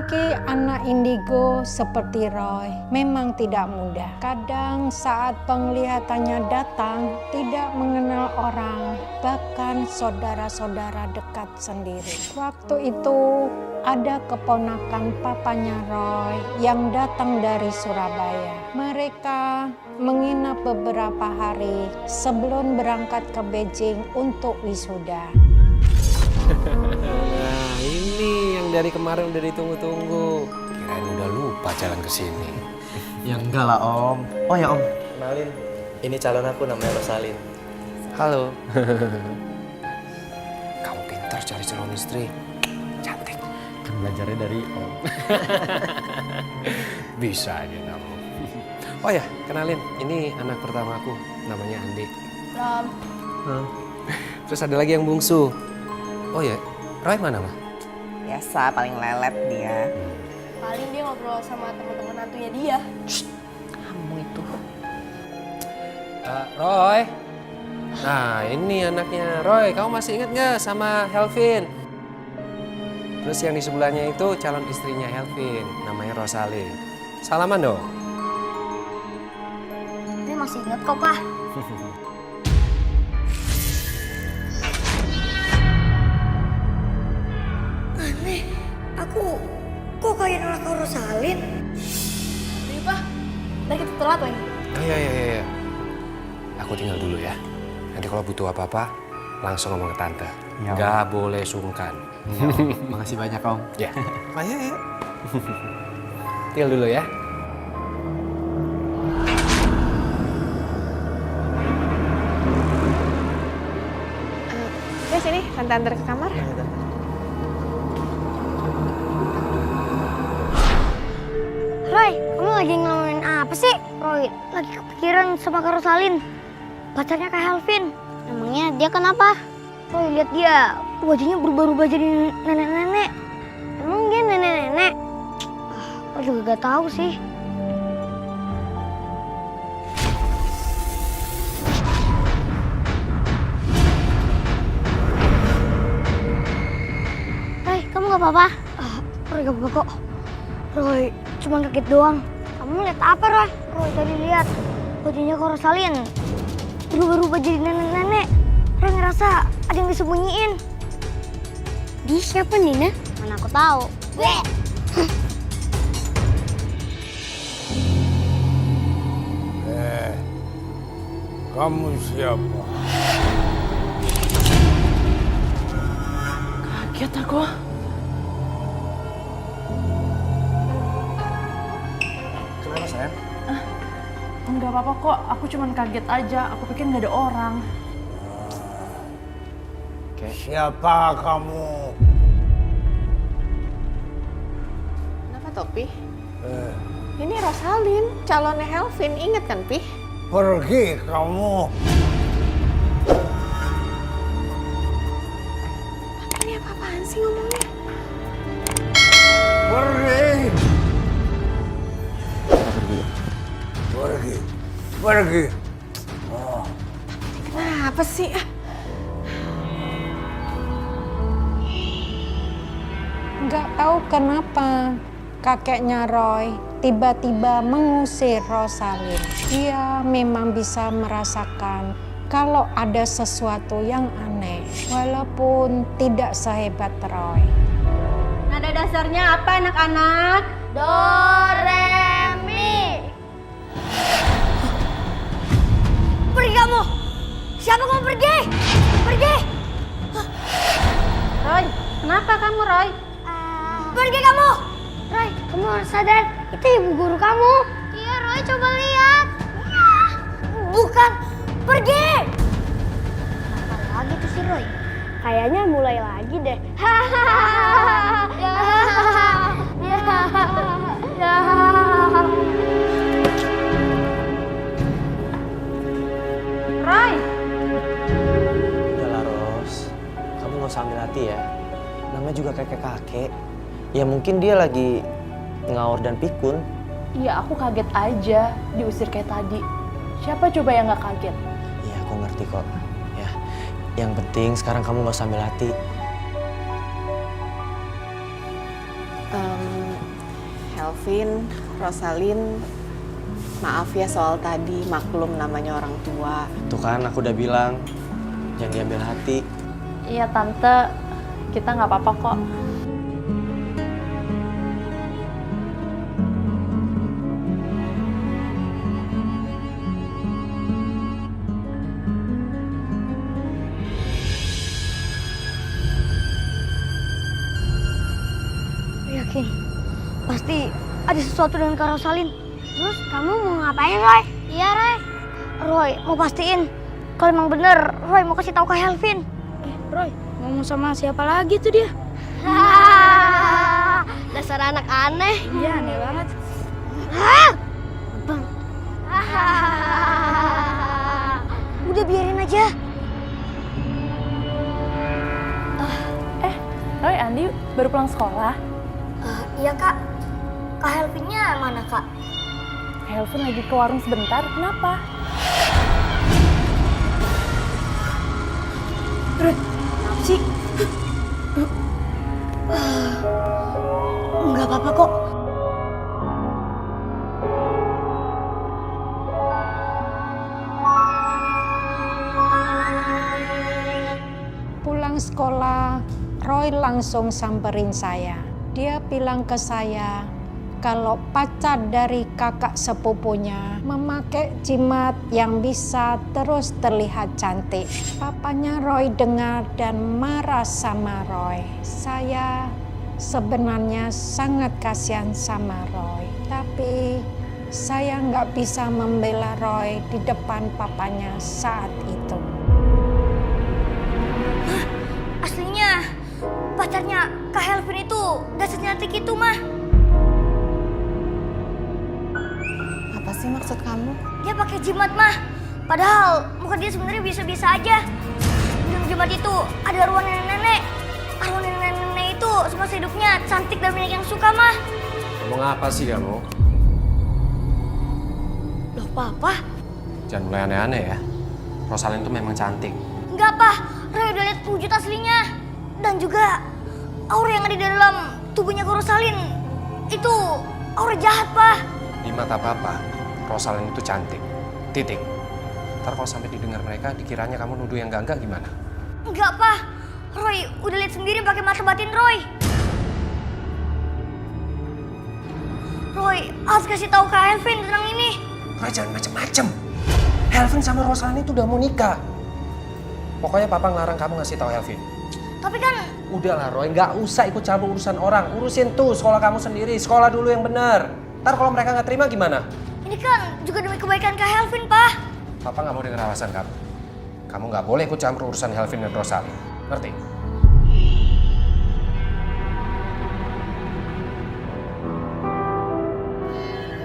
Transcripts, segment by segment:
Memiliki anak indigo seperti Roy memang tidak mudah. Kadang saat penglihatannya datang, tidak mengenal orang, bahkan saudara-saudara dekat sendiri. Waktu itu ada keponakan papanya Roy yang datang dari Surabaya. Mereka menginap beberapa hari sebelum berangkat ke Beijing untuk wisuda. Nah, ini yang dari kemarin udah ditunggu-tunggu. Kirain udah lupa jalan ke sini. Ya enggak lah Om. Oh ya Om. Kenalin, ini calon aku namanya Rosalin. Halo. Kamu pintar cari calon istri. Cantik. Kan belajarnya dari Om. Bisa aja kamu. Oh ya, kenalin. Ini anak pertama aku. Namanya Andi. Rom. Terus ada lagi yang bungsu. Oh ya, Roy mana mah? Biasa, paling lelet dia. Paling dia ngobrol sama teman-teman hantunya dia. Kamu itu. Roy. Nah, ini anaknya Roy. Kamu masih ingat nggak sama Helvin? Terus yang di sebelahnya itu calon istrinya Helvin, namanya Rosalin. Salaman dong. Ini masih ingat kok, Pak. Aneh, aku kok kayak anak Rosalin? Ini, Pak. Udah kita telat lagi. Oh iya. Aku tinggal dulu ya. Nanti kalau butuh apa-apa, langsung ngomong ke tante. Ya, Om. Gak boleh sungkan. Ya, Om. Makasih banyak Om. Ya. Ayo. Tinggal dulu ya. Sini, tante antar ke kamar. Roy, kamu lagi ngelamunin apa sih? Roy, lagi kepikiran sama Kak Rosalin. Pacarnya Kak Helvin. Emangnya dia kenapa? Roy, lihat dia. Wajahnya berubah-ubah jadi nenek-nenek. Emang dia nenek-nenek? Roy juga gak tahu sih. Roy, kamu gak apa-apa? Roy gak apa-apa kok. Roy, cuma kaget doang. Kamu lihat apa, Roy? Roy tadi lihat wajahnya Kak Rosalin berubah-ubah jadi nenek-nenek. Roy ngerasa ada yang disembunyiin. Dia siapa, Nina? Mana aku tahu. Kamu siapa? Kaget aku. Kenapa sayang? Enggak apa-apa kok, aku cuman kaget aja. Aku pikir nggak ada orang. Siapa kamu? Kenapa Topi? Ini Rosalin, calonnya Helvin. Ingat kan, Pi? Pergi kamu. Ini apa-apaan sih ngomongnya? Pergi. Pergi. Kenapa sih? Nggak tahu kenapa kakeknya Roy tiba-tiba mengusir Rosalin. Dia memang bisa merasakan kalau ada sesuatu yang aneh, walaupun tidak sehebat Roy. Nada dasarnya apa, anak-anak? Do, re, mi. Pergi kamu! Siapa kamu pergi? Pergi! Roy, kenapa kamu, Roy? Pergi kamu! Roy, kamu harus sadar. Itu ibu guru kamu. Iya, Roy, coba lihat. Bukan. Pergi! Apa lagi tuh si Roy? Kayaknya mulai lagi deh. Roy! Udahlah Ros, kamu gak usah ambil hati ya. Namanya juga kakek-kakek. Ya mungkin dia lagi ngaur dan pikun. Iya, aku kaget aja diusir kayak tadi. Siapa coba yang nggak kaget? Iya, aku ngerti kok. Ya, yang penting sekarang kamu gak usah ambil hati. Helvin, Rosalin, maaf ya soal tadi, maklum namanya orang tua. Tuh kan aku udah bilang, jangan diambil hati. Iya tante, kita nggak apa-apa kok. Yakin, pasti ada sesuatu dengan Kak Rosalin. Terus kamu mau ngapain, Roy? Iya, Roy. Roy mau pastiin kalau emang bener Roy mau kasih tahu ke Helvin. Roy, ngomong sama siapa lagi tuh dia? Dasar anak aneh. Iya, aneh banget. Bang. Udah biarin aja. Roy, Andi baru pulang sekolah. Iya, Kak. Kak Helvinnya mana, Kak? Helvin lagi ke warung sebentar, kenapa? Sih. Enggak apa-apa kok. Pulang sekolah, Roy langsung samperin saya. Dia bilang ke saya kalau pacar dari kakak sepupunya memakai jimat yang bisa terus terlihat cantik. Papanya Roy dengar dan marah sama Roy. Saya sebenarnya sangat kasihan sama Roy, tapi saya nggak bisa membela Roy di depan papanya saat itu. Aslinya pacarnya Kak Helvin itu gak secantik itu, Mah. Apa sih maksud kamu? Dia pakai jimat, Mah. Padahal muka dia sebenarnya biasa-biasa aja. Di dalam jimat itu ada arwah nenek-nenek. Arwah nenek-nenek itu semasa hidupnya cantik dan banyak yang suka, Mah. Ngomong apa sih kamu? Loh, Papa? Jangan mulai aneh-aneh ya. Rosalin tuh memang cantik. Enggak, Pak. Roy udah lihat wujud aslinya. Dan juga aura yang ada di dalam tubuhnya Kak Rosalin itu aura jahat, Pak. Di mata papa, Rosalin itu cantik. Titik. Ntar kalau sampai didengar mereka, dikiranya kamu nuduh yang enggak gimana? Enggak, Pak. Roy udah lihat sendiri pakai mata batin Roy. Roy harus kasih tahu Kak Helvin tentang ini. Roy jangan macem-macem. Helvin sama Rosalin itu udah mau nikah. Pokoknya papa ngelarang kamu ngasih tahu Helvin. Tapi kan Udahlah Roy, nggak usah ikut campur urusan orang. Urusin tuh sekolah kamu sendiri, sekolah dulu yang benar. Ntar kalau mereka nggak terima gimana? ini kan juga demi kebaikan Kak Helvin, Pak. Papa nggak mau dengar alasan kamu. Kamu nggak boleh ikut campur urusan Helvin dan Rosalin. Ngerti?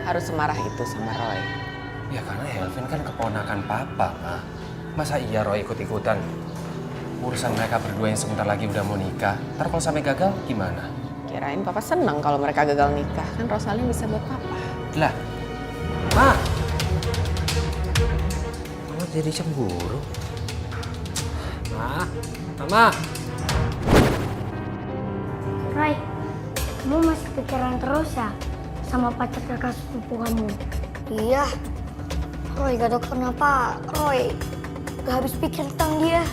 Harus semarah itu sama Roy. Ya karena Helvin kan keponakan papa, Ma. Masa iya Roy ikut-ikutan? Urusan mereka berdua yang sebentar lagi udah mau nikah. Ntar kalau sampai gagal gimana? Kirain papa senang kalau mereka gagal nikah. Kan Rosalin bisa buat papa. Lah, Ma. Mama jadi cemburu. Ma, Mama. Roy, kamu masih kepikiran terus ya sama pacar kakak sepupu kamu? Iya. Roy gak tahu kenapa Roy gak habis pikir tentang dia.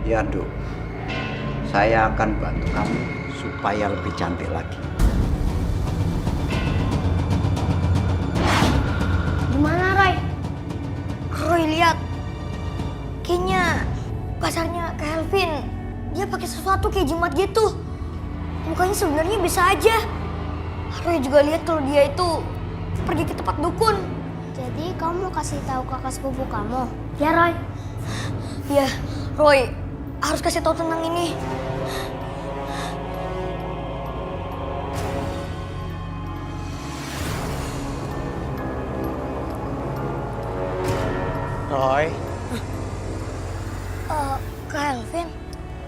Ya, Dok. Saya akan bantu kamu supaya lebih cantik lagi. Gimana, Roy? Roy lihat. Kayaknya pacarnya Kak Helvin. Dia pakai sesuatu kayak jimat gitu. Mukanya sebenarnya bisa aja. Roy juga lihat kalau dia itu pergi ke tempat dukun. Jadi kamu mau kasih tahu kakak sepupu kamu? Ya, Roy. Ya, Roy harus kasih tahu tentang ini. Roy, Kak Helvin,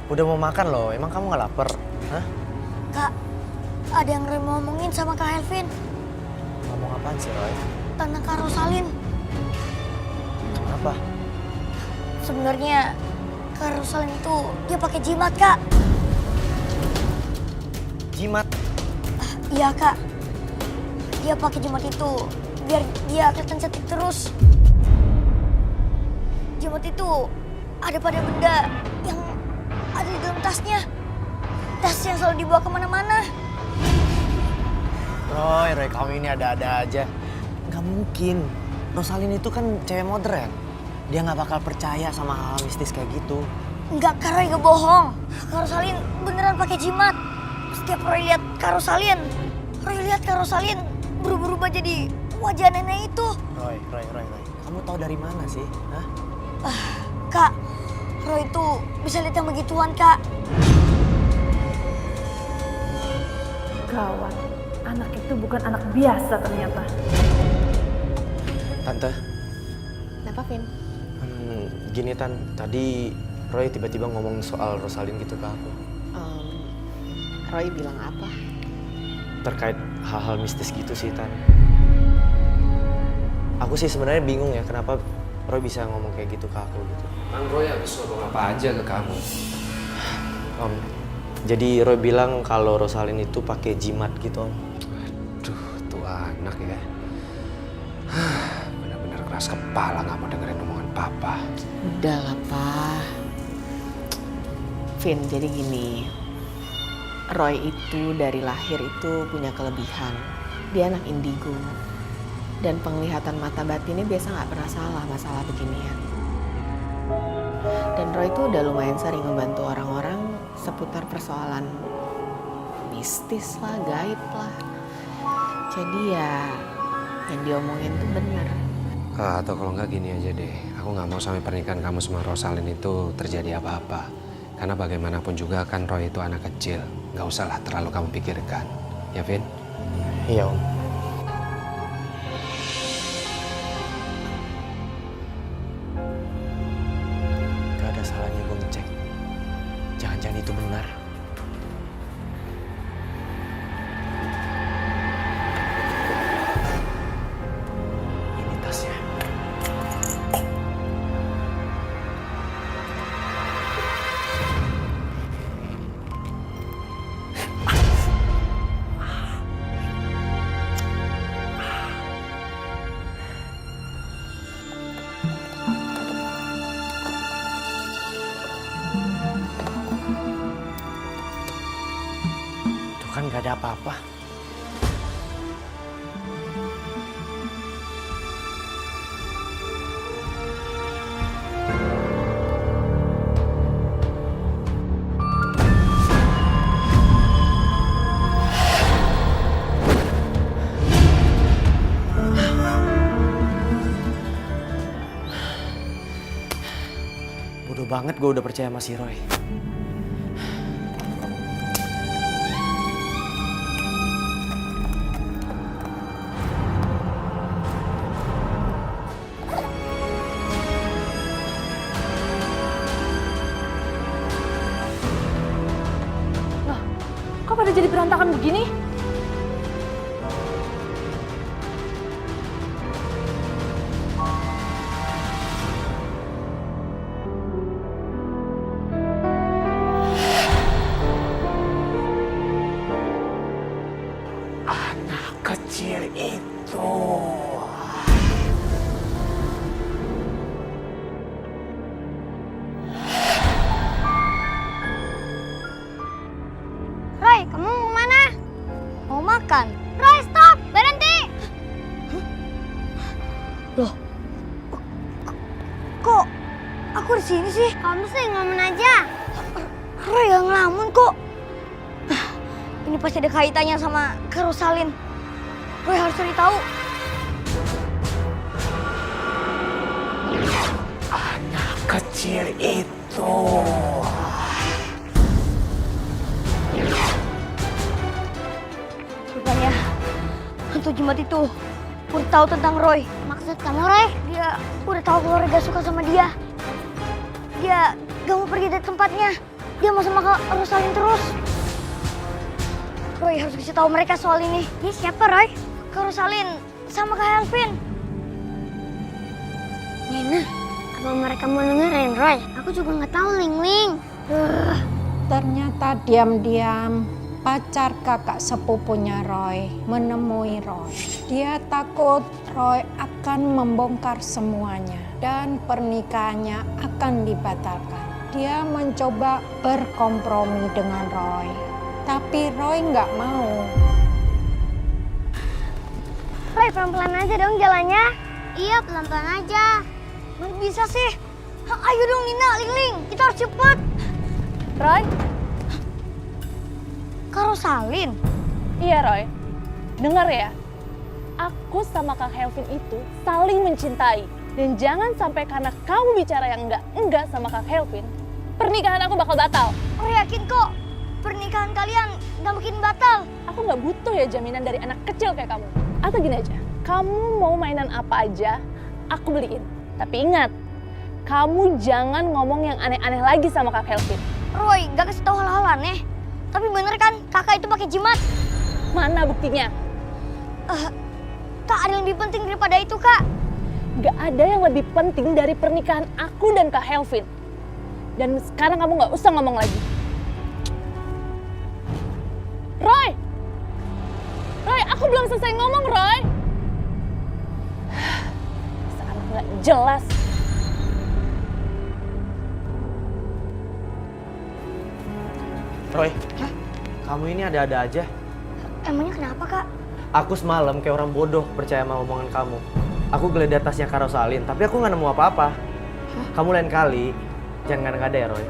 udah mau makan loh. Emang kamu nggak lapar? Hah? Kak, ada yang Roy mau ngomongin sama Kak Helvin Ngomong apaan sih, Roy? tentang Kak Rosalin. Kenapa? Sebenarnya Kak Rosalin itu dia pakai jimat, Kak. Jimat? Iya, Kak. Dia pakai jimat itu biar dia kelihatan cantik terus. Jimat itu ada pada benda yang ada di dalam tasnya. Tas yang selalu dibawa kemana-mana. Roy, kamu ini ada-ada aja. Nggak mungkin. Rosalin itu kan cewek modern. Dia nggak bakal percaya sama hal mistis kayak gitu. Enggak, Kak Roy gak bohong. Kak Rosalin beneran pakai jimat. Setiap Roy lihat Kak Rosalin, Roy lihat Kak Rosalin berubah-ubah jadi wajah nenek itu. Roy. Kamu tahu dari mana sih? Hah? Kak, Roy itu bisa lihat yang begituan, Kak. Gawat, anak itu bukan anak biasa ternyata. Tante, Kenapa, Vin? gini Tan, tadi Roy tiba-tiba ngomong soal Rosalin gitu ke aku. Roy bilang apa? Terkait hal-hal mistis gitu sih, Tan. Aku sih sebenarnya bingung ya kenapa Roy bisa ngomong kayak gitu ke aku gitu. Bang Roy habis ngomong apa aja ke kamu? Om, jadi Roy bilang kalau Rosalin itu pakai jimat gitu, Om. Aduh, tuh anak ya. Benar-benar keras kepala nggak mau dengerin omongan papa. Udah lah, Pa. Vin, jadi gini. Roy itu dari lahir itu punya kelebihan. Dia anak indigo. Dan penglihatan mata batinnya biasa nggak pernah salah masalah beginian. Dan Roy itu udah lumayan sering ngebantu orang-orang seputar persoalan mistis lah, gaib lah. Jadi ya yang diomongin tuh bener. Atau kalau nggak gini aja deh, aku nggak mau sampai pernikahan kamu sama Rosalin itu terjadi apa-apa. Karena bagaimanapun juga kan Roy itu anak kecil, nggak usahlah terlalu kamu pikirkan, ya Vin? Iya, Om. Gak ada salahnya gue ngecek. Jangan-jangan itu benar. Ini tasnya. Tuh kan gak ada apa-apa. Bodoh banget gue udah percaya sama si Roy. Kok pada jadi berantakan begini? Anak kecil itu. Roy, kamu mau mana? Mau makan? Roy, stop! Berhenti! Loh, kok aku di sini sih? Kamu sih ngelamun aja. Roy yang ngelamun kok. Ini pasti ada kaitannya sama Kak Rosalin. Roy harus cari tahu. Anak kecil itu. Rupanya hantu jimat itu udah tahu tentang Roy. Maksud kamu, Roy? Dia udah tahu kalau Roy gak suka sama dia. Dia gak mau pergi dari tempatnya. Dia mau sama Kak Rosalin terus. Roy harus kasih tahu mereka soal ini. Ini siapa, Roy? Kak Rosalin sama Kak Helvin. Nina, apa mereka mau dengerin, Roy? Aku juga nggak tahu, Ling. Ternyata diam-diam pacar kakak sepupunya Roy menemui Roy. Dia takut Roy akan membongkar semuanya dan pernikahannya akan dibatalkan. Dia mencoba berkompromi dengan Roy, tapi Roy nggak mau. Roy, pelan-pelan aja dong jalannya. Iya, pelan-pelan aja. Mana bisa sih? Ayo dong Nina, Ling, kita harus cepet. Roy? Kak Rosalin? Iya Roy, dengar ya. Aku sama Kak Helvin itu saling mencintai. Dan jangan sampai karena kamu bicara yang enggak sama Kak Helvin, pernikahan aku bakal batal. Roy yakin kok pernikahan kalian gak mungkin batal. Aku nggak butuh ya jaminan dari anak kecil kayak kamu. Atau gini aja, kamu mau mainan apa aja, aku beliin. Tapi ingat, kamu jangan ngomong yang aneh-aneh lagi sama Kak Helvin. Roy, gak kasih tahu hal-hal aneh. Tapi bener kan kakak itu pakai jimat? Mana buktinya? Kak, ada yang lebih penting daripada itu, Kak. Gak ada yang lebih penting dari pernikahan aku dan Kak Helvin. Dan sekarang kamu gak usah ngomong lagi. Roy! Roy, aku belum selesai ngomong, Roy! Sekarang gak jelas. Roy, kamu ini ada-ada aja. Emangnya kenapa, Kak? Aku semalam kayak orang bodoh percaya sama omongan kamu. Aku geledah tasnya Kak Rosalin, tapi aku nggak nemu apa-apa. Kamu lain kali jangan ngada-ngada ya, Roy.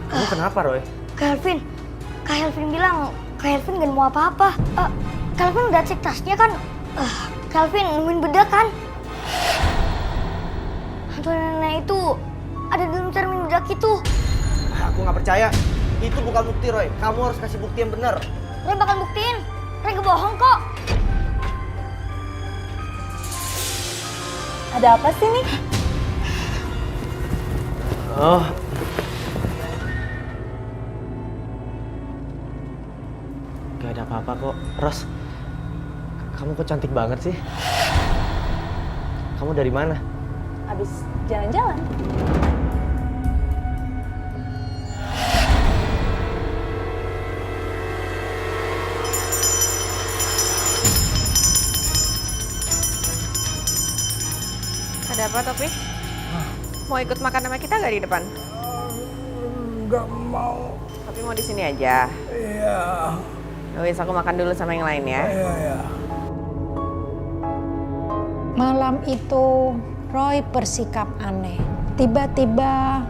Kamu kenapa, Roy? Kak Helvin bilang Kak Helvin gak mau apa-apa. Kak Helvin udah cek tasnya kan? Kak Helvin nemuin bedak kan? Hantu nenek itu ada dalam cermin bedak itu. Aku nggak percaya. Itu bukan bukti, Roy. Kamu harus kasih bukti yang benar. Roy bakal buktiin. Roy gak bohong kok. Ada apa sih nih? Oh. Gak ada apa-apa kok. Ros, kamu kok cantik banget sih? Kamu dari mana? Habis jalan-jalan. Ada apa, Topi? Mau ikut makan sama kita nggak di depan? Nggak mau. Tapi mau di sini aja. Iya. Wis, aku makan dulu sama yang lain ya. Iya. Malam itu Roy bersikap aneh. Tiba-tiba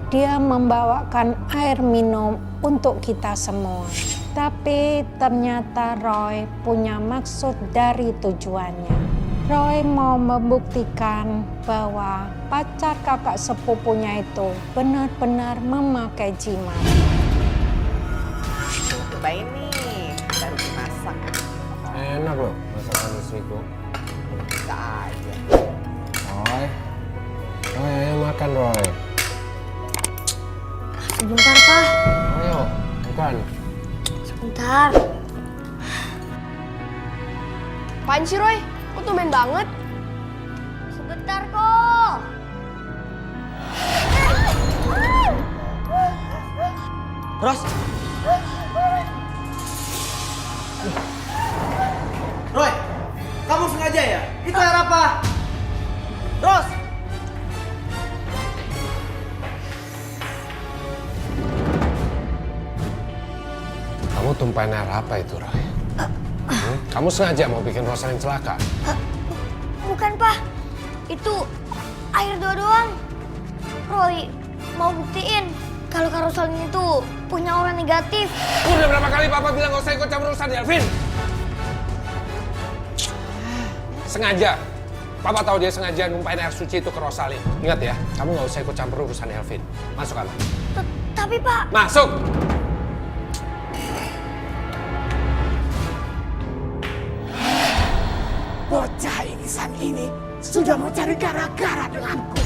dia membawakan air minum untuk kita semua. Tapi ternyata Roy punya maksud dari tujuannya. Roy mau membuktikan bahwa pacar kakak sepupunya itu benar-benar memakai jimat. Coba ini, baru dimasak. Enak loh masakan istriku. Bisa aja. Roy, ayo makan Roy. Sebentar, Pak. Ayo, makan. Sebentar. Apaan sih, Roy? Kok tumben banget? Sebentar kok. Ros! Roy, kamu sengaja ya? Itu air apa? Ros! Kamu tumpahin air apa itu, Roy? Kamu sengaja mau bikin Rosalin celaka? Bukan, Pak. Itu air doang. Roy mau buktiin kalau Kak Rosalin itu punya aura negatif. Udah berapa kali Papa bilang gak usah ikut campur urusan Delvin? Sengaja. Papa tahu dia sengaja numpahin air suci itu ke Rosalin. Ingat ya, kamu gak usah ikut campur urusan Delvin. Masuk, Anak. Tapi, Pak. Masuk! ini sudah mencari gara-gara denganku.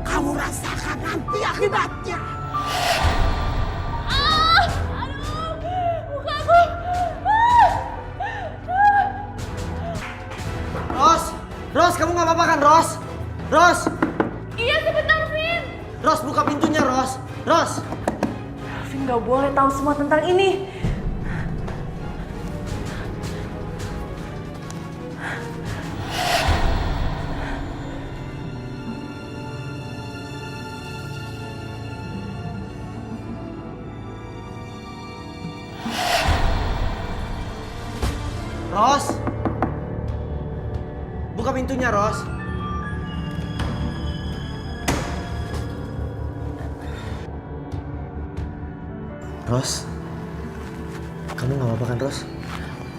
Kamu rasakan nanti akibatnya. Ros, kamu nggak apa-apa kan, Ros? Ros! Iya sebentar, Vin. Ros, buka pintunya, Ros. Ros! Vin nggak boleh tahu semua tentang ini. Ros! Buka pintunya, Ros. Ros, kamu nggak apa-apa kan, Ros?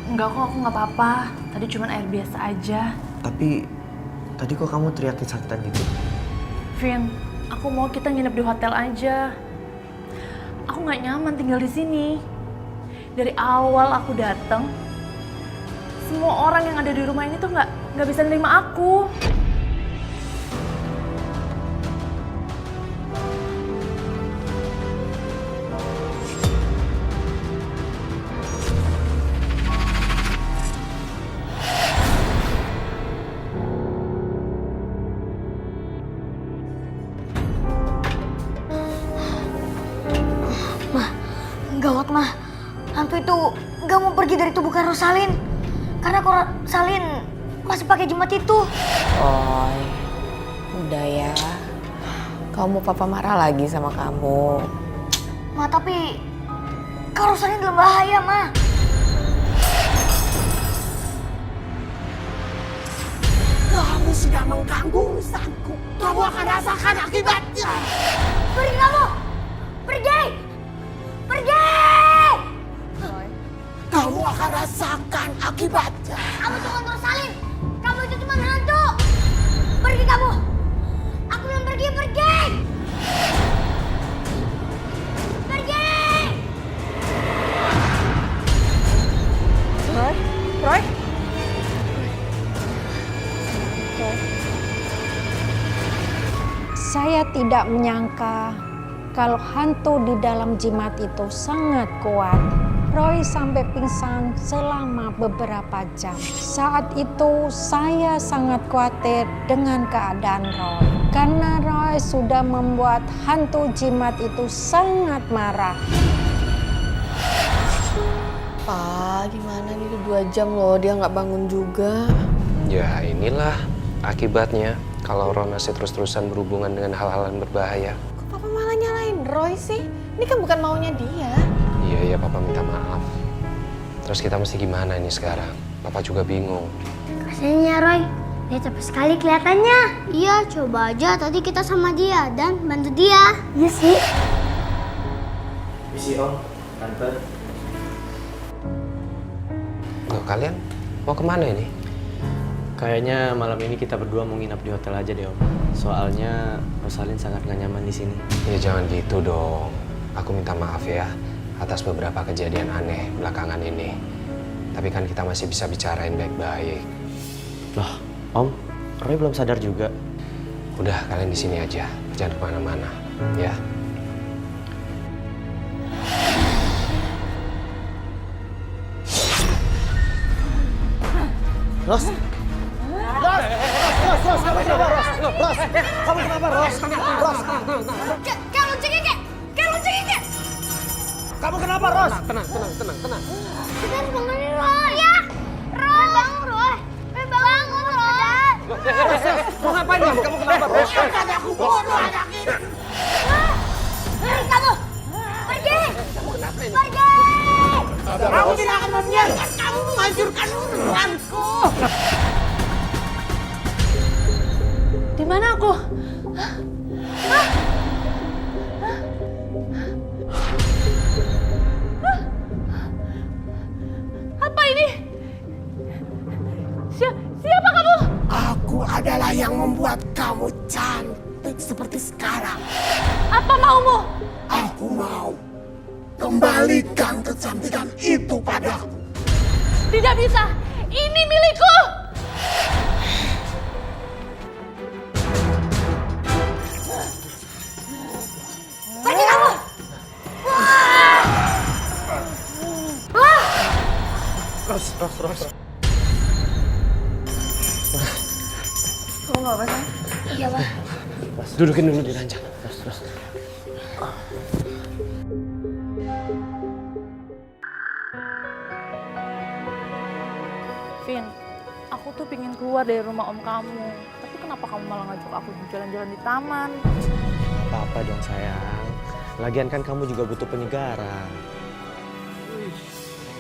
Enggak kok, aku nggak apa-apa. Tadi cuma air biasa aja. Tapi tadi kok kamu teriak kesakitan gitu? Vin, aku mau kita nginep di hotel aja. Aku nggak nyaman tinggal di sini. Dari awal aku datang, semua orang yang ada di rumah ini tuh nggak bisa nerima aku. Gawat, Mah. Hantu itu gak mau pergi dari tubuh Kak Rosalin. Karena Kak Rosalin masih pakai jimat itu. Roy, udah ya. Kamu papa marah lagi sama kamu. Ma, tapi Kak Rosalin dalam bahaya, Ma. Kamu sudah mengganggu urusanku. Kamu akan rasakan akibatnya. Pergi kamu! Pergi! Pergi! Kamu akan rasakan akibatnya. Kamu cuma Rosalin. Kamu itu cuma hantu. Pergi kamu. Aku bilang pergi, pergi. Pergi. Roy? Roy? Saya tidak menyangka kalau hantu di dalam jimat itu sangat kuat. Roy sampai pingsan selama beberapa jam. Saat itu saya sangat khawatir dengan keadaan Roy. Karena Roy sudah membuat hantu jimat itu sangat marah. Pa, gimana nih udah 2 jam loh dia nggak bangun juga. Ya inilah akibatnya kalau Ron masih terus-terusan berhubungan dengan hal-hal yang berbahaya. Kok papa malah nyalain Roy sih? Ini kan bukan maunya dia. Iya, papa minta maaf. Terus kita mesti gimana ini sekarang? Papa juga bingung. Kasiannya Roy. Dia capek sekali kelihatannya. Iya, coba aja tadi kita sama dia dan bantu dia. Iya sih. Misi Om, Tante. Loh, kalian mau kemana ini? Kayaknya malam ini kita berdua mau nginap di hotel aja deh Om. Soalnya Rosalin sangat gak nyaman di sini. Ya jangan gitu dong. Aku minta maaf ya atas beberapa kejadian aneh belakangan ini. Tapi kan kita masih bisa bicarain baik-baik. Loh, Om, Roy belum sadar juga. Udah, kalian di sini aja. Jangan kemana-mana, ya. Ros! Ros, kamu kenapa, Ros? Ros, kamu kenapa, Ros? Ros! Kayak lonceng kek. Kayak lonceng kek. Kamu kenapa, Ros? Tenang. Kita harus bangunin Roy. Ya. Roy, bangun Roy. Roy, bangun Roy. Mau ngapain kamu? Kamu kenapa, Ros? Aku bodoh anak ini. Pergi kamu. Pergi. Kamu kenapa ini? Pergi. Aku tidak akan membiarkan kamu menghancurkan urusanku. Di mana aku? Apa ini? Siapa kamu? Aku adalah yang membuat kamu cantik seperti sekarang. Apa maumu? Aku mau kembalikan kecantikan itu padaku. Tidak bisa. Ini milikku. Pergi kamu! Ros. Kamu nggak apa sih? Iya, Pak. Dudukin dulu di ranjang. Ros. Vin, aku tuh pingin keluar dari rumah om kamu. Tapi kenapa kamu malah ngajak aku jalan-jalan di taman? Apa-apa dong sayang. Lagian kan kamu juga butuh penyegaran.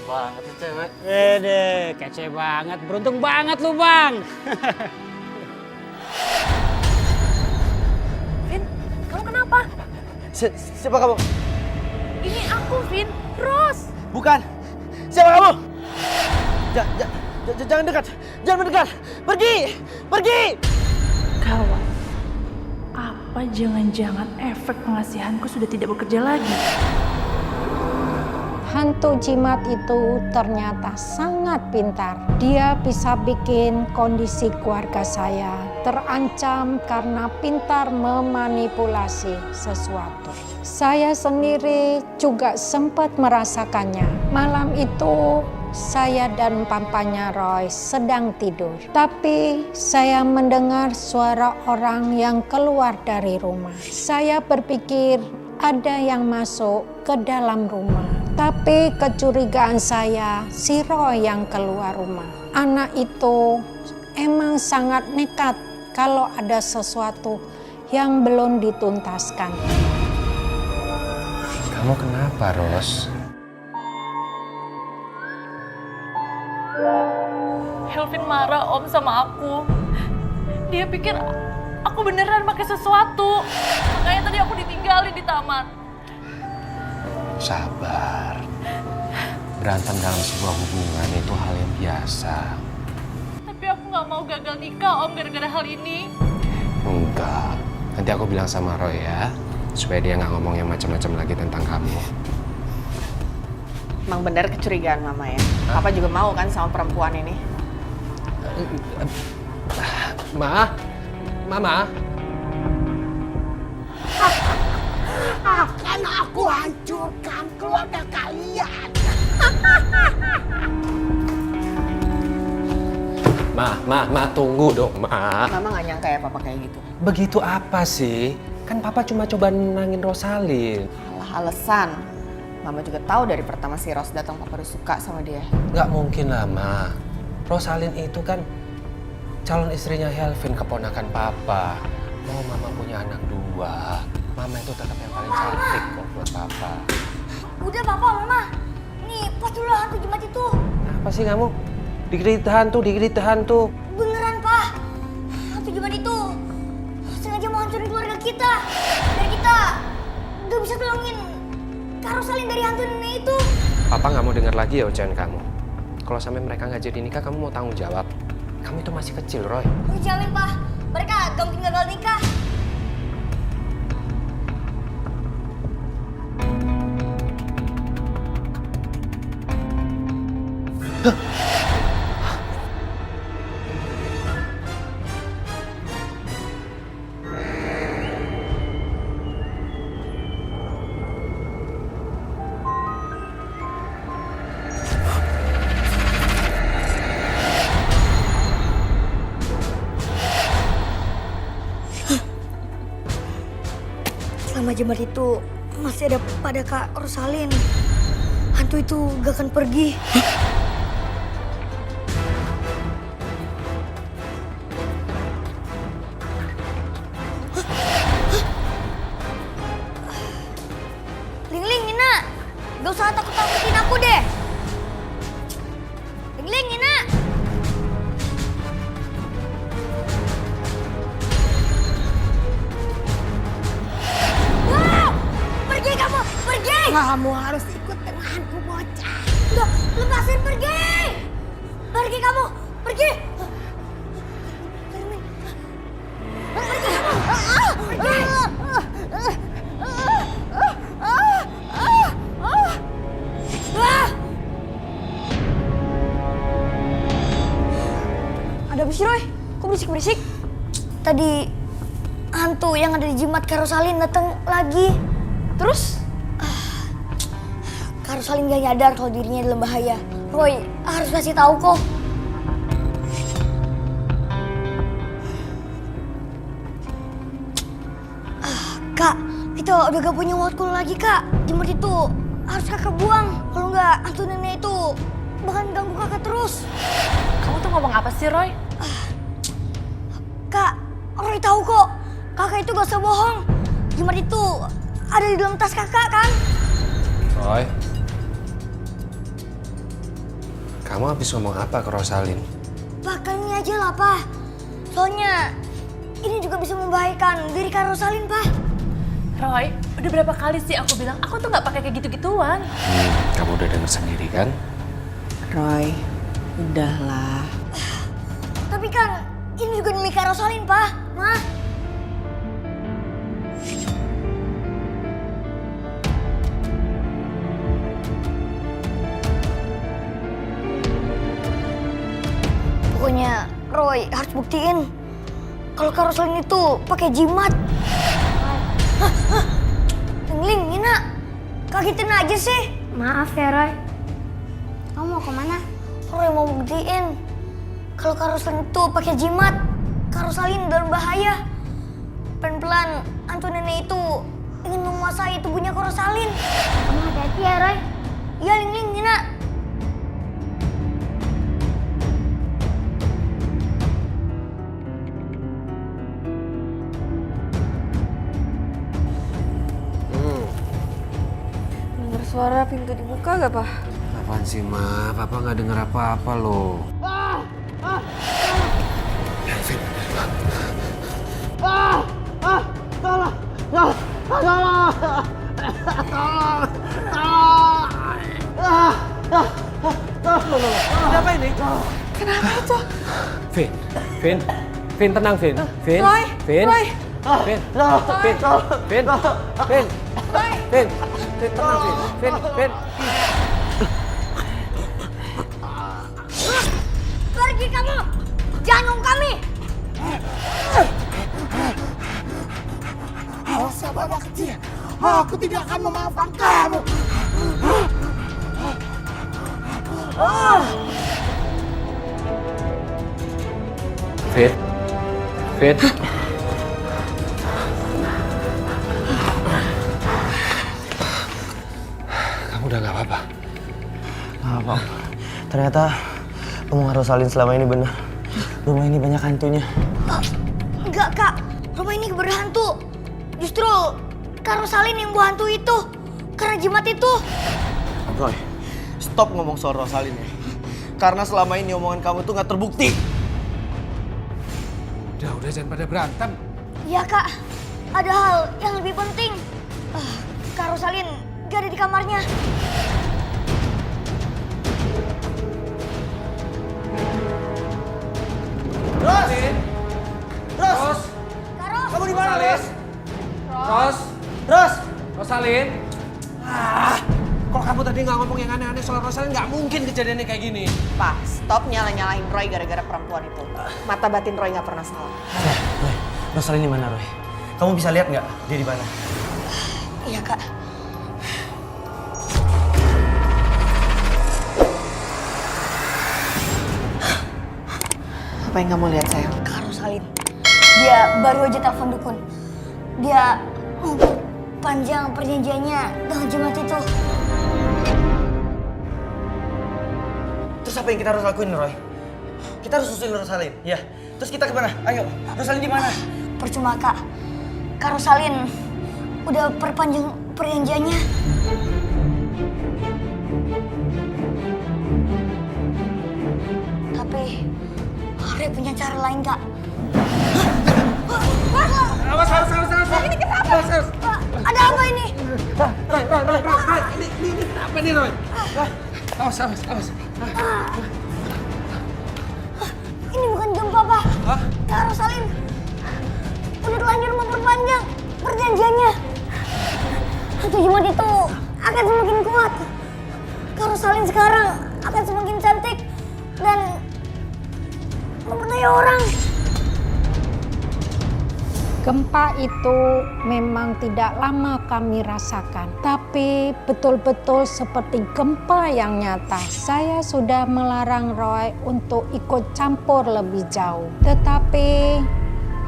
Banget tuh cewek. Kece banget. Beruntung banget lu, Bang. Vin, kamu kenapa? Siapa kamu? Ini aku, Vin. Ros. Bukan. Siapa kamu? Jangan dekat. Jangan mendekat. Pergi. Kawan, apa jangan-jangan efek pengasihanku sudah tidak bekerja lagi? Hantu jimat itu ternyata sangat pintar. Dia bisa bikin kondisi keluarga saya terancam karena pintar memanipulasi sesuatu. Saya sendiri juga sempat merasakannya. Malam itu saya dan pampanya Roy sedang tidur. Tapi saya mendengar suara orang yang keluar dari rumah. Saya berpikir ada yang masuk ke dalam rumah. Tapi kecurigaan saya, si Roy yang keluar rumah. Anak itu emang sangat nekat kalau ada sesuatu yang belum dituntaskan. Kamu kenapa, Ros? Helvin marah om sama aku. Dia pikir aku beneran pakai sesuatu. Makanya tadi aku ditinggalin di taman. Sabar. Berantem dalam sebuah hubungan itu hal yang biasa. Tapi aku nggak mau gagal nikah om gara-gara hal ini. Enggak. Nanti aku bilang sama Roy ya, supaya dia nggak ngomong yang macam-macam lagi tentang kamu. Emang bener kecurigaan mama ya? Papa juga mau kan sama perempuan ini? Mama. Akan aku hancurkan keluarga kalian. Ma, tunggu dong, Ma. Mama nggak nyangka ya papa kayak gitu. Begitu apa sih? Kan Papa cuma coba nenangin Rosalin. Alah alasan. Mama juga tahu dari pertama si Ros datang papa udah suka sama dia. Nggak mungkin lah, Ma. Rosalin itu kan calon istrinya Helvin, keponakan Papa. Mau Mama punya anak 2, Mama itu tetap yang paling cantik kok buat Papa. Udah, Papa, Mama. Nih, pas dulu hantu jimat itu. Apa sih kamu? Dikit hantu. Beneran, Pak. Hantu jimat itu sengaja mau hancurin keluarga kita. Biar kita gak bisa tolongin Kak Rosalin dari hantu nenek itu. Papa nggak mau dengar lagi ya ocehan kamu. Kalau sampai mereka nggak jadi nikah, kamu mau tanggung jawab. Kamu itu masih kecil, Roy. Aku jamin, Pak. Mereka gak mungkin gagal nikah. Selama jimat itu masih ada pada Kak Rosalin, hantu itu gak akan pergi. Ling, Nina, gak usah takut-takutin aku deh. Ling, Nina. Pergi kamu, pergi! Kamu harus ikut denganku, bocah. Udah, lepasin, pergi! Pergi kamu, pergi! Pergi kamu! Pergi! Ada apa berisik. Tadi hantu yang ada di jimat Kak Rosalin datang lagi. Terus? Kak Rosalin gak nyadar kalau dirinya dalam bahaya. Roy harus kasih tahu kok. Kak, kita udah gak punya waktu lagi kak. Jimat itu harus kakak buang. Kalau nggak hantu nenek itu bakal ganggu kakak terus. Kamu tuh ngomong apa sih, Roy? Kak, Roy tahu kok. Kakak itu gak usah bohong. Jimat itu ada di dalam tas kakak kan? Roy, kamu habis ngomong apa ke Rosalin? Bahkan ini aja lah, Pak. Soalnya ini juga bisa membahayakan diri Kak Rosalin, Pak. Roy, udah berapa kali sih aku bilang aku tuh nggak pakai kayak gitu-gituan. Kamu udah denger sendiri kan? Roy, udahlah. Tapi kan ini juga demi Kak Rosalin, Pak. Ma. Pokoknya Roy harus buktiin kalau Kak Rosalin itu pakai jimat. Ling, Nina, kagetin aja sih. Maaf ya, Roy. Kamu mau kemana? Roy mau buktiin kalau Kak Rosalin itu pakai jimat. Kak Rosalin dalam bahaya. Pelan-pelan hantu nenek itu ingin menguasai tubuhnya Kak Rosalin. Kamu hati-hati ya, Roy. Iya, Ling, Nina. Suara pintu dibuka gak, Pak? Apaan sih, Ma? Papa nggak denger apa-apa loh. Kenapa ini? Kenapa tuh? Vin, tenang, Vin. Vin, Roy, Vin, Roy. Vin, Vin, tenang, Vin. Pergi kamu! Jangan ganggu kami! Awas ya badak kecil. Aku tidak akan memaafkan kamu. Vin. Kamu udah nggak apa-apa? Nggak apa. Ternyata omongan Rosalin selama ini benar. Rumah ini banyak hantunya. Enggak, Kak. Rumah ini berhantu. Justru Kak Rosalin yang buat hantu itu. Karena jimat itu. Roy, stop ngomong soal Rosalin ya. Karena selama ini omongan kamu tuh nggak terbukti. Udah jangan pada berantem. Iya, Kak. Ada hal yang lebih penting. Kak Rosalin gak ada di kamarnya. Ros! Karo! Kamu di mana, Ros? Ros, Rosalin. Kok kamu tadi nggak ngomong yang aneh-aneh soal Rosalin? Nggak mungkin kejadiannya kayak gini. Pak, stop nyalain Roy gara-gara perempuan itu. Mata batin Roy nggak pernah salah. Roy, Rosalin di mana, Roy? Kamu bisa lihat nggak dia di mana? Iya, Kak. Apa yang kamu lihat, sayang? Kak Rosalin. Dia baru aja telepon dukun. Dia panjang perjanjiannya dengan jimat itu. Terus apa yang kita harus lakuin, Roy? Kita harus susulin Rosalin, ya. Terus kita kemana? Ayo, Rosalin di mana? Percuma, Kak. Kak Rosalin udah perpanjang perjanjiannya. Tapi Roy punya cara lain, Kak. Awas. Ini kenapa? Ada apa ini? Roy, ini kenapa nih, Roy? Awas. Ini bukan gempa, Pak. Kak Rosalin udah terlanjur memperpanjang perjanjiannya. Hantu jimat itu akan semakin kuat. Kak Rosalin sekarang akan semakin cantik dan memperdaya orang. Gempa itu memang tidak lama kami rasakan, tapi betul-betul seperti gempa yang nyata. Saya sudah melarang Roy untuk ikut campur lebih jauh, tetapi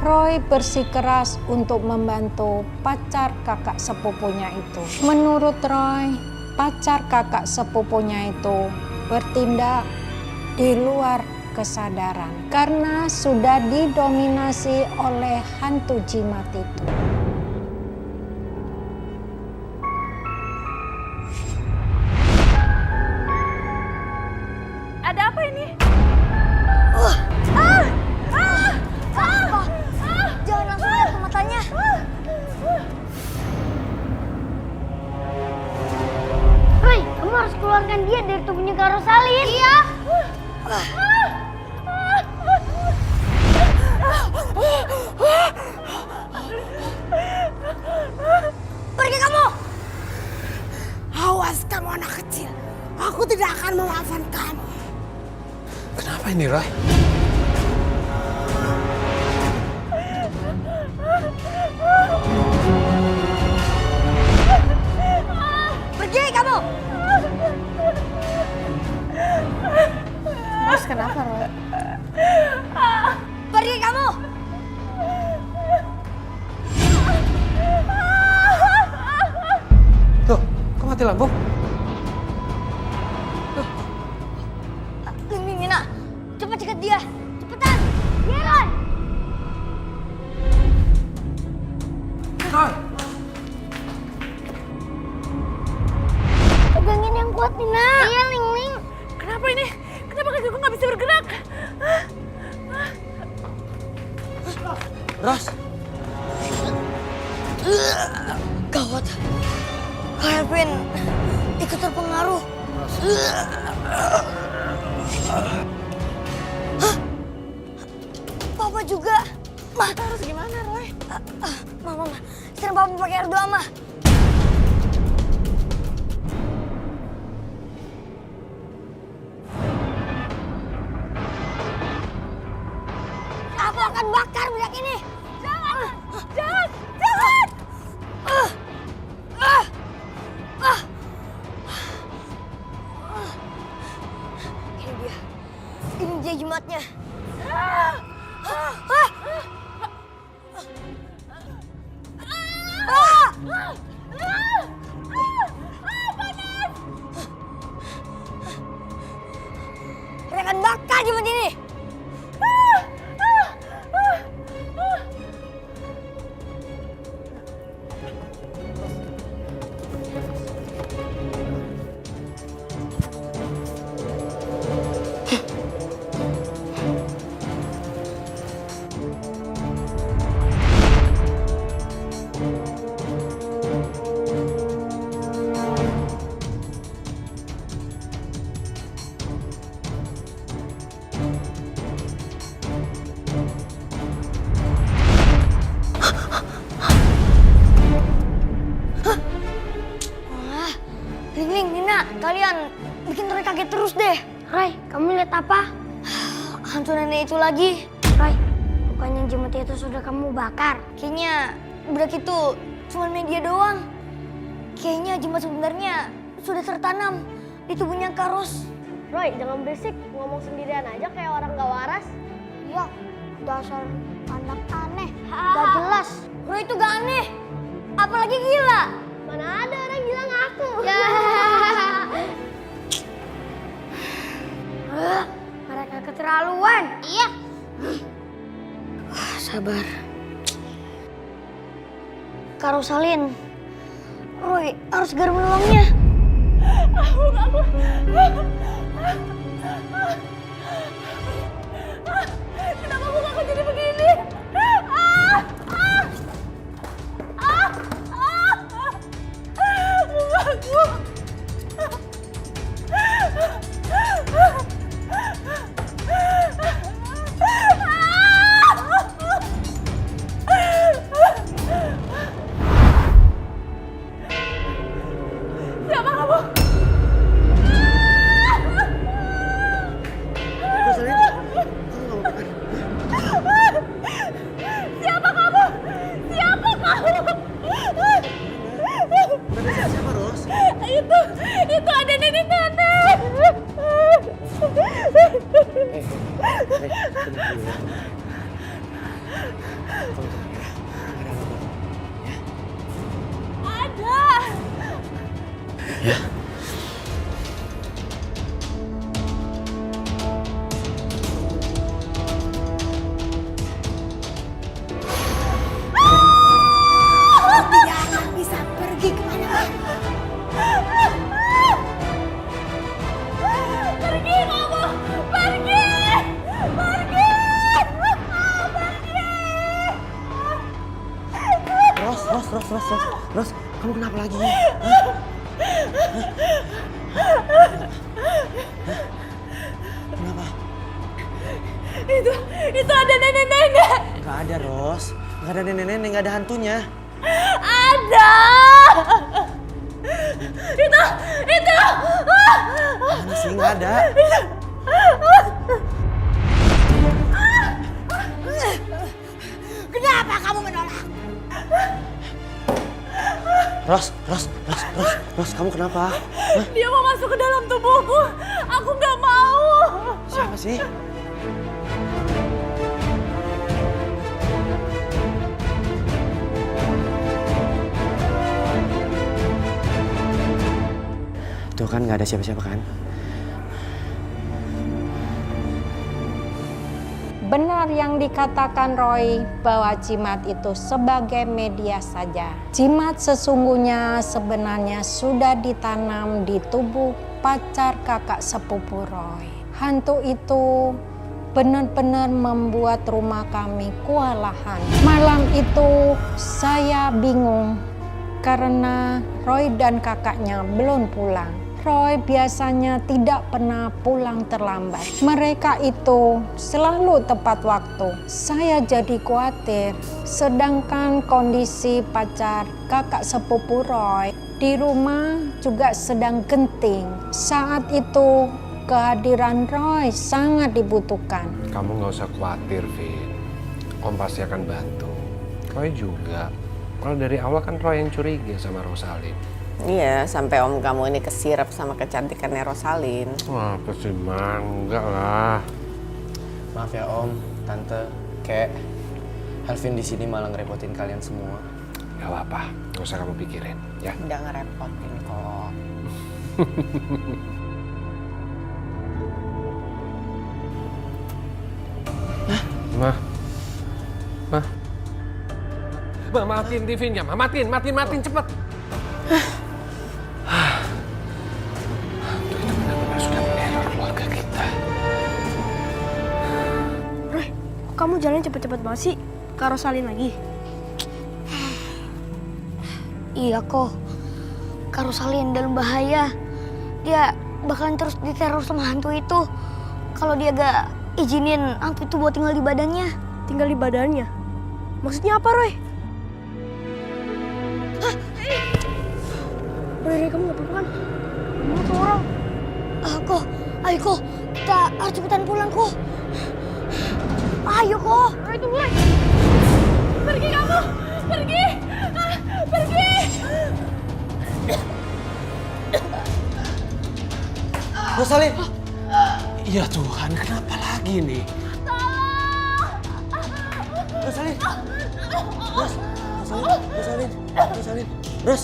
Roy bersikeras untuk membantu pacar kakak sepupunya itu. Menurut Roy, pacar kakak sepupunya itu bertindak di luar kesadaran karena sudah didominasi oleh hantu jimat itu. Ada apa ini? Jangan langsung lihat ke matanya. Roy, kamu harus keluarkan dia dari tubuhnya Kak Rosalin. Iya. Pergi kamu! Awas kamu anak kecil. Aku tidak akan memaafkan kamu. Kenapa ini, Roy? Pergi kamu! Mas, kenapa, Roy? Pergi kamu! Tuh, kok mati lampu? Ling Nina, cepat cekat dia. Cepetan. Iya, Roy. Roy! Pegangin yang kuat, Nina. Iya, Ling Ling. Kenapa ini? Kenapa kakiku nggak bisa bergerak? Ros, Gawat. Kevin ikut terpengaruh. Hah? Papa juga. Ma, Harus gimana, Roy? Mama, sekarang Papa pakai air doa, Ma. Aku akan bakar minyak ini. Jangan! Jangan! Jangan! Ini dia jimatnya. Mereka akan bakar jimat ini. Ling, Nina, kalian bikin Roy kaget terus deh. Roy, kamu lihat apa? Hantu nenek itu lagi. Roy, bukannya jimat itu sudah kamu bakar. Kayaknya budak itu cuma media doang. Kayaknya jimat sebenarnya sudah tertanam di tubuhnya Kak Ros. Roy, jangan berisik, ngomong sendirian aja kayak orang gak waras. Iya, dasar anak aneh, gak jelas. Roy itu gak aneh, apalagi gila. Mana ada orang gila ngaku. Mereka keterlaluan. Iya. Sabar. Kak Rosalin, Roy harus segera menolongnya. Kenapa mukaku jadi begini? Mukaku. Siapa kamu? Ada. Ya. Tidak akan bisa pergi kemana-mana. Pergi kamu! Pergi! Pergi! Ros, kamu kenapa lagi? Kenapa? Itu ada nenek-nenek. Gak ada, Ros. Gak ada nenek-nenek, gak ada hantunya. Ada. Itu. Mana sih, gak ada. Kenapa kamu menolak? Ros, kamu kenapa? Dia mau masuk ke dalam tubuhku. Aku nggak mau. Siapa sih? Tuh kan gak ada siapa-siapa kan? Benar yang dikatakan Roy bahwa jimat itu sebagai media saja. Jimat sesungguhnya sebenarnya sudah ditanam di tubuh pacar kakak sepupu Roy. Hantu itu benar-benar membuat rumah kami kewalahan. Malam itu saya bingung karena Roy dan kakaknya belum pulang. Roy biasanya tidak pernah pulang terlambat. Mereka itu selalu tepat waktu. Saya jadi khawatir. Sedangkan kondisi pacar kakak sepupu Roy di rumah juga sedang genting. Saat itu kehadiran Roy sangat dibutuhkan. Kamu nggak usah khawatir, Vin. Om pasti akan bantu. Roy juga. Kalau dari awal kan Roy yang curiga sama Rosalin. Iya, sampai om kamu ini kesirap sama kecantikannya Rosalin. Wah, apa sih, Mang? Enggak lah. Maaf ya Om, Tante, Kek. Helvin di sini malah ngerepotin kalian semua. Gak apa-apa, gak usah kamu pikirin, ya. Udah ngerepotin kok. Ma, matiin TV-nya, Ma. Matiin, cepet. Itu benar-benar sudah meneror keluarga kita. Roy, kok kamu jalan cepet-cepet banget sih? Kak Rosalin lagi? Iya kok, Kak Rosalin dalam bahaya. Dia bakalan terus diteror sama hantu itu. Kalau dia gak izinin hantu itu buat tinggal di badannya. Tinggal di badannya? Maksudnya apa, Roy? Roy, kamu gak apa-apa kan? Kamu tuh orang. Ayo kok, kita harus cepetan pulang kok. Ayo kok. Roy, tunggu, Roy. Pergi kamu! Pergi! Pergi! Rosalin! Ya Tuhan, kenapa lagi nih? Rosalin! Rosalin! Ros!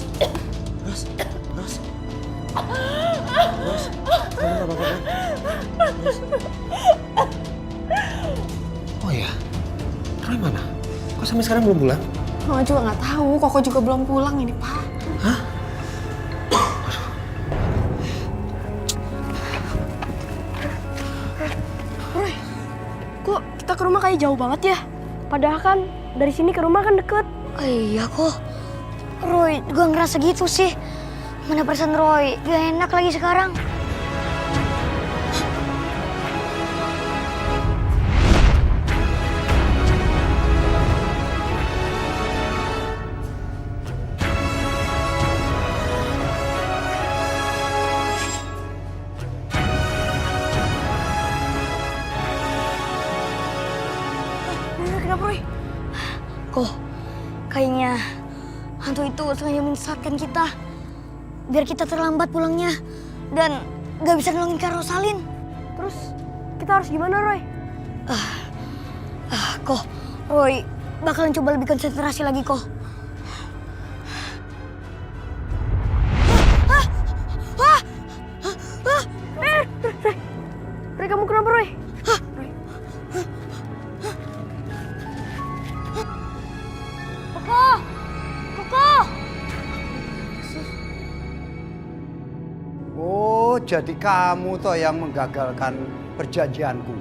Kamu gak apa-apa kan? Oh ya, Roy mana? Kok sampai sekarang belum pulang? Mama juga nggak tahu, Koko juga belum pulang ini, Pak. Hah? Roy, kok kita ke rumah kayak jauh banget ya? Padahal kan dari sini ke rumah kan deket. Iya kok. Roy juga ngerasa gitu sih. Mana perasaan Roy gak enak lagi sekarang. Kenapa, Roy? Kok kayaknya hantu itu sengaja menyesatkan kita. Biar kita terlambat pulangnya. Dan gak bisa nolongin Kak Rosalin. Terus kita harus gimana, Roy? Kok Roy bakalan coba lebih konsentrasi lagi kok. Roy, kamu kenapa Roy? Koko! Koko! Oh, jadi kamu toh yang menggagalkan perjanjianku.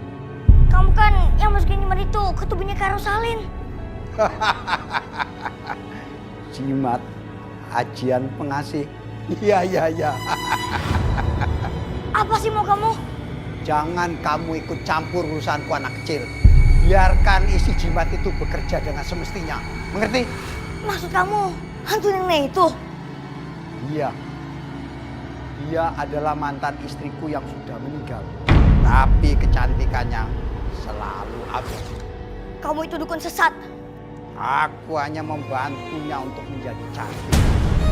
Kamu kan yang masukin jimat itu ke tubuhnya Kak Rosalin. Jimat ajian pengasih. Iya. Apa sih mau kamu? Jangan kamu ikut campur urusanku anak kecil. Biarkan isi jimat itu bekerja dengan semestinya. Mengerti? Maksud kamu hantu nenek itu? Iya. Dia adalah mantan istriku yang sudah meninggal. Tapi kecantikannya selalu abadi. Kamu itu dukun sesat. Aku hanya membantunya untuk menjadi cantik.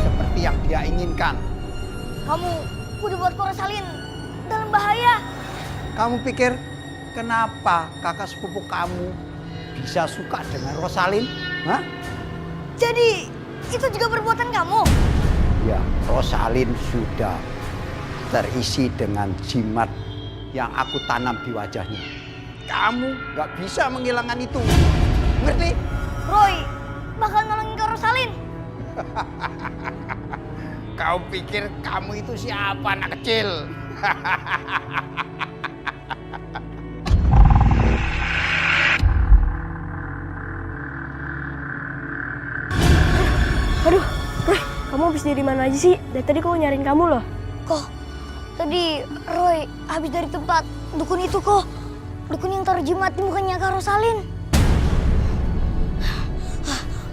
Seperti yang dia inginkan. Kamu udah buat Kak Rosalin dalam bahaya. Kamu pikir kenapa kakak sepupu kamu bisa suka dengan Rosalin? Hah? Jadi itu juga perbuatan kamu? Ya, Rosalin sudah terisi dengan jimat yang aku tanam di wajahnya. Kamu gak bisa menghilangkan itu. Ngerti? Roy bakal nolongin Kak Rosalin. Kau pikir kamu itu siapa, anak kecil? Aduh, Roy, kamu habis dari mana aja sih? Dari tadi kok nyariin kamu loh. Kok tadi Roy habis dari tempat dukun itu kok. Dukun yang taruh jimat di mukanya Kak Rosalin.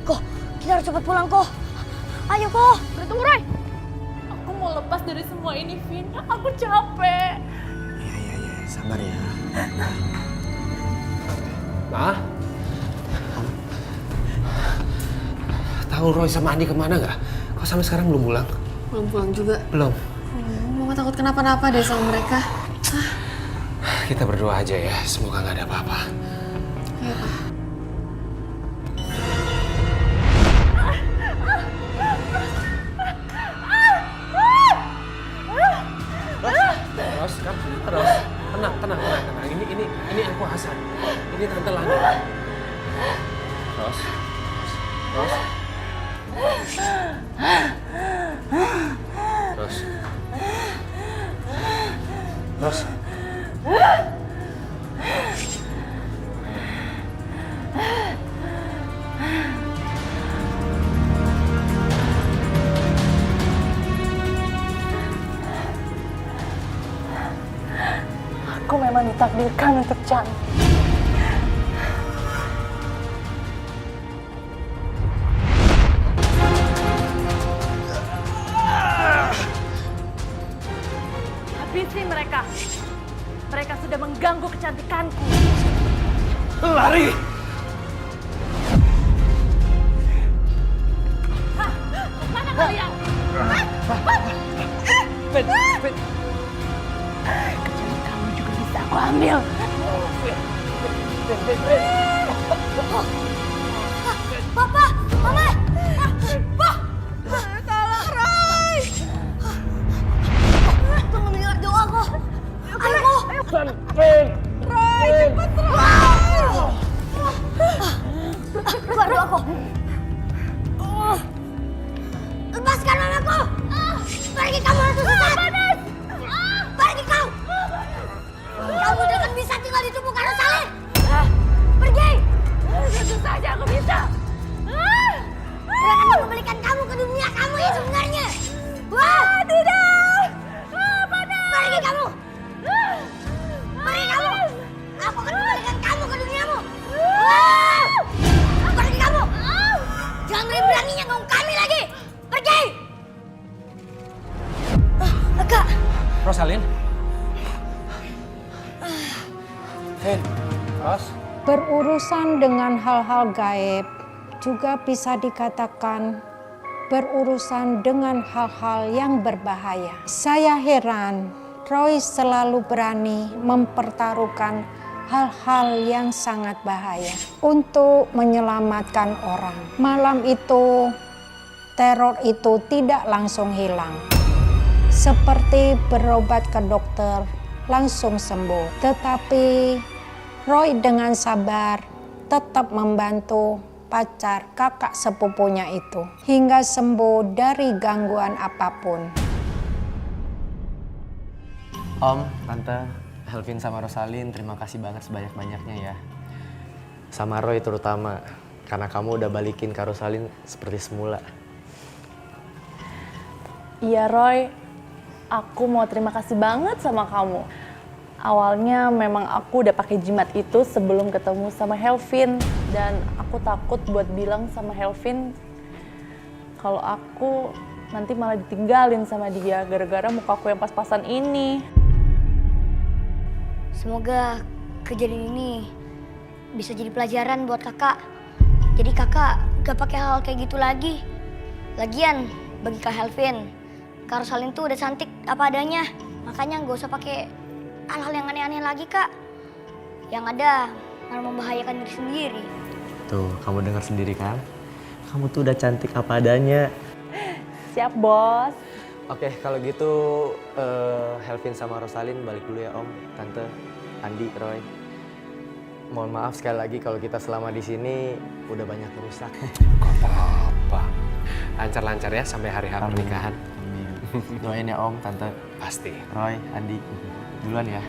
Kok kita harus cepat pulang kok. Ayo kok. Tunggu Roy. Aku mau lepas dari semua ini, Vin. Aku capek. Iya, sabar ya. Ma? Tahu Roy sama Andi kemana nggak? Kok sampai sekarang belum pulang? Belum pulang juga. Belum. Mama takut kenapa-napa deh sama mereka. Kita berdoa aja ya, semoga nggak ada apa-apa. Iya, Pak. Ros, Ros, tenang. Ini aku Hasan. Ini Tante Lana. Ros. Aku memang ditakdirkan untuk cantik. Habisi mereka. Mereka sudah mengganggu kecantikanku. Lari! Mana kalian? Kecuali kamu juga bisa aku ambil. Papa, Mama. Pak. Tolong Roy. Tunggu dengar doa kok. Ayo kok. Roy, cepat Roy. Keluar doa kok. Lepaskan anakku. Pergi kamu hantu sesat. Pergi kau. Kamu tidak akan bisa tinggal di tubuh Kak Rosalin. Pergi. Tentu saja aku bisa. Mereka akan kembalikan kamu ke dunia kamu yang sebenarnya. Wah, Tidak. pergi kamu. Pergi kamu. Aku akan kembalikan kamu ke duniamu. Wah, pergi kamu. Jangan berani-beraninya ngomong kami lagi. Pergi. Kak. Rosalin? Vin, Ros? Berurusan dengan hal-hal gaib juga bisa dikatakan berurusan dengan hal-hal yang berbahaya. Saya heran Roy selalu berani mempertaruhkan hal-hal yang sangat bahaya untuk menyelamatkan orang. Malam itu, teror itu tidak langsung hilang. Seperti berobat ke dokter, langsung sembuh. Tetapi Roy dengan sabar tetap membantu pacar kakak sepupunya itu hingga sembuh dari gangguan apapun. Om, Tante, Helvin sama Rosalin, terima kasih banget sebanyak-banyaknya ya. Sama Roy terutama, karena kamu udah balikin Kak Rosalin seperti semula. Iya Roy, aku mau terima kasih banget sama kamu. Awalnya memang aku udah pakai jimat itu sebelum ketemu sama Helvin. Dan aku takut buat bilang sama Helvin kalau aku nanti malah ditinggalin sama dia gara-gara muka aku yang pas-pasan ini. Semoga kejadian ini bisa jadi pelajaran buat kakak. Jadi kakak gak pakai hal kayak gitu lagi. Lagian bagi Kak Helvin, Kak Rosalin tuh udah cantik apa adanya. Makanya gak usah pakai hal-hal yang aneh-aneh lagi kak. Yang ada malah membahayakan diri sendiri. Tuh, kamu dengar sendiri kan? Kamu tuh udah cantik apa adanya. Siap bos. Oke, kalau gitu Helvin sama Rosalin balik dulu ya Om, Tante, Andi, Roy. Mohon maaf sekali lagi kalau kita selama di sini udah banyak rusak. Gak apa-apa. Lancar-lancar ya sampai hari pernikahan. Amin. Doain ya Om, Tante. Pasti. Roy, Andi, duluan ya.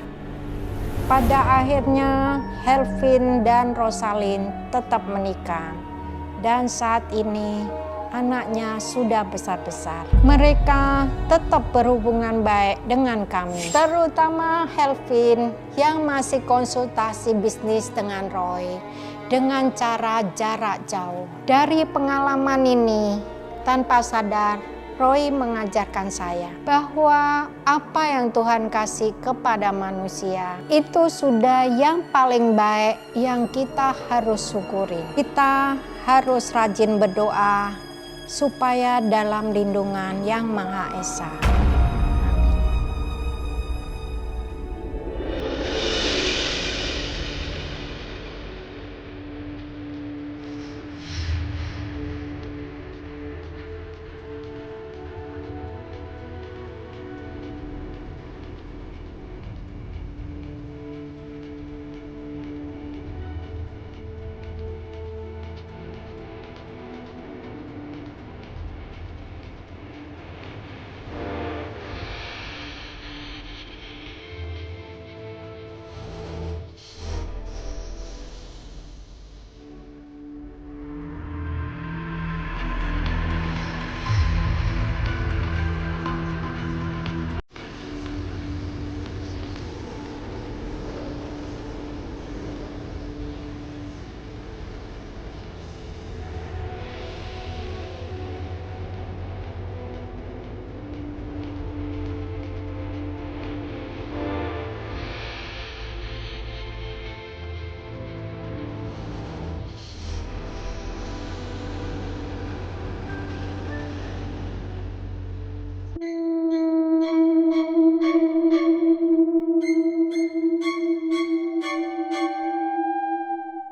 Pada akhirnya Helvin dan Rosalin tetap menikah. Dan saat ini anaknya sudah besar-besar. Mereka tetap berhubungan baik dengan kami. Terutama Helvin yang masih konsultasi bisnis dengan Roy dengan cara jarak jauh. Dari pengalaman ini, tanpa sadar Roy mengajarkan saya bahwa apa yang Tuhan kasih kepada manusia itu sudah yang paling baik yang kita harus syukuri. Kita harus rajin berdoa supaya dalam lindungan Yang Maha Esa.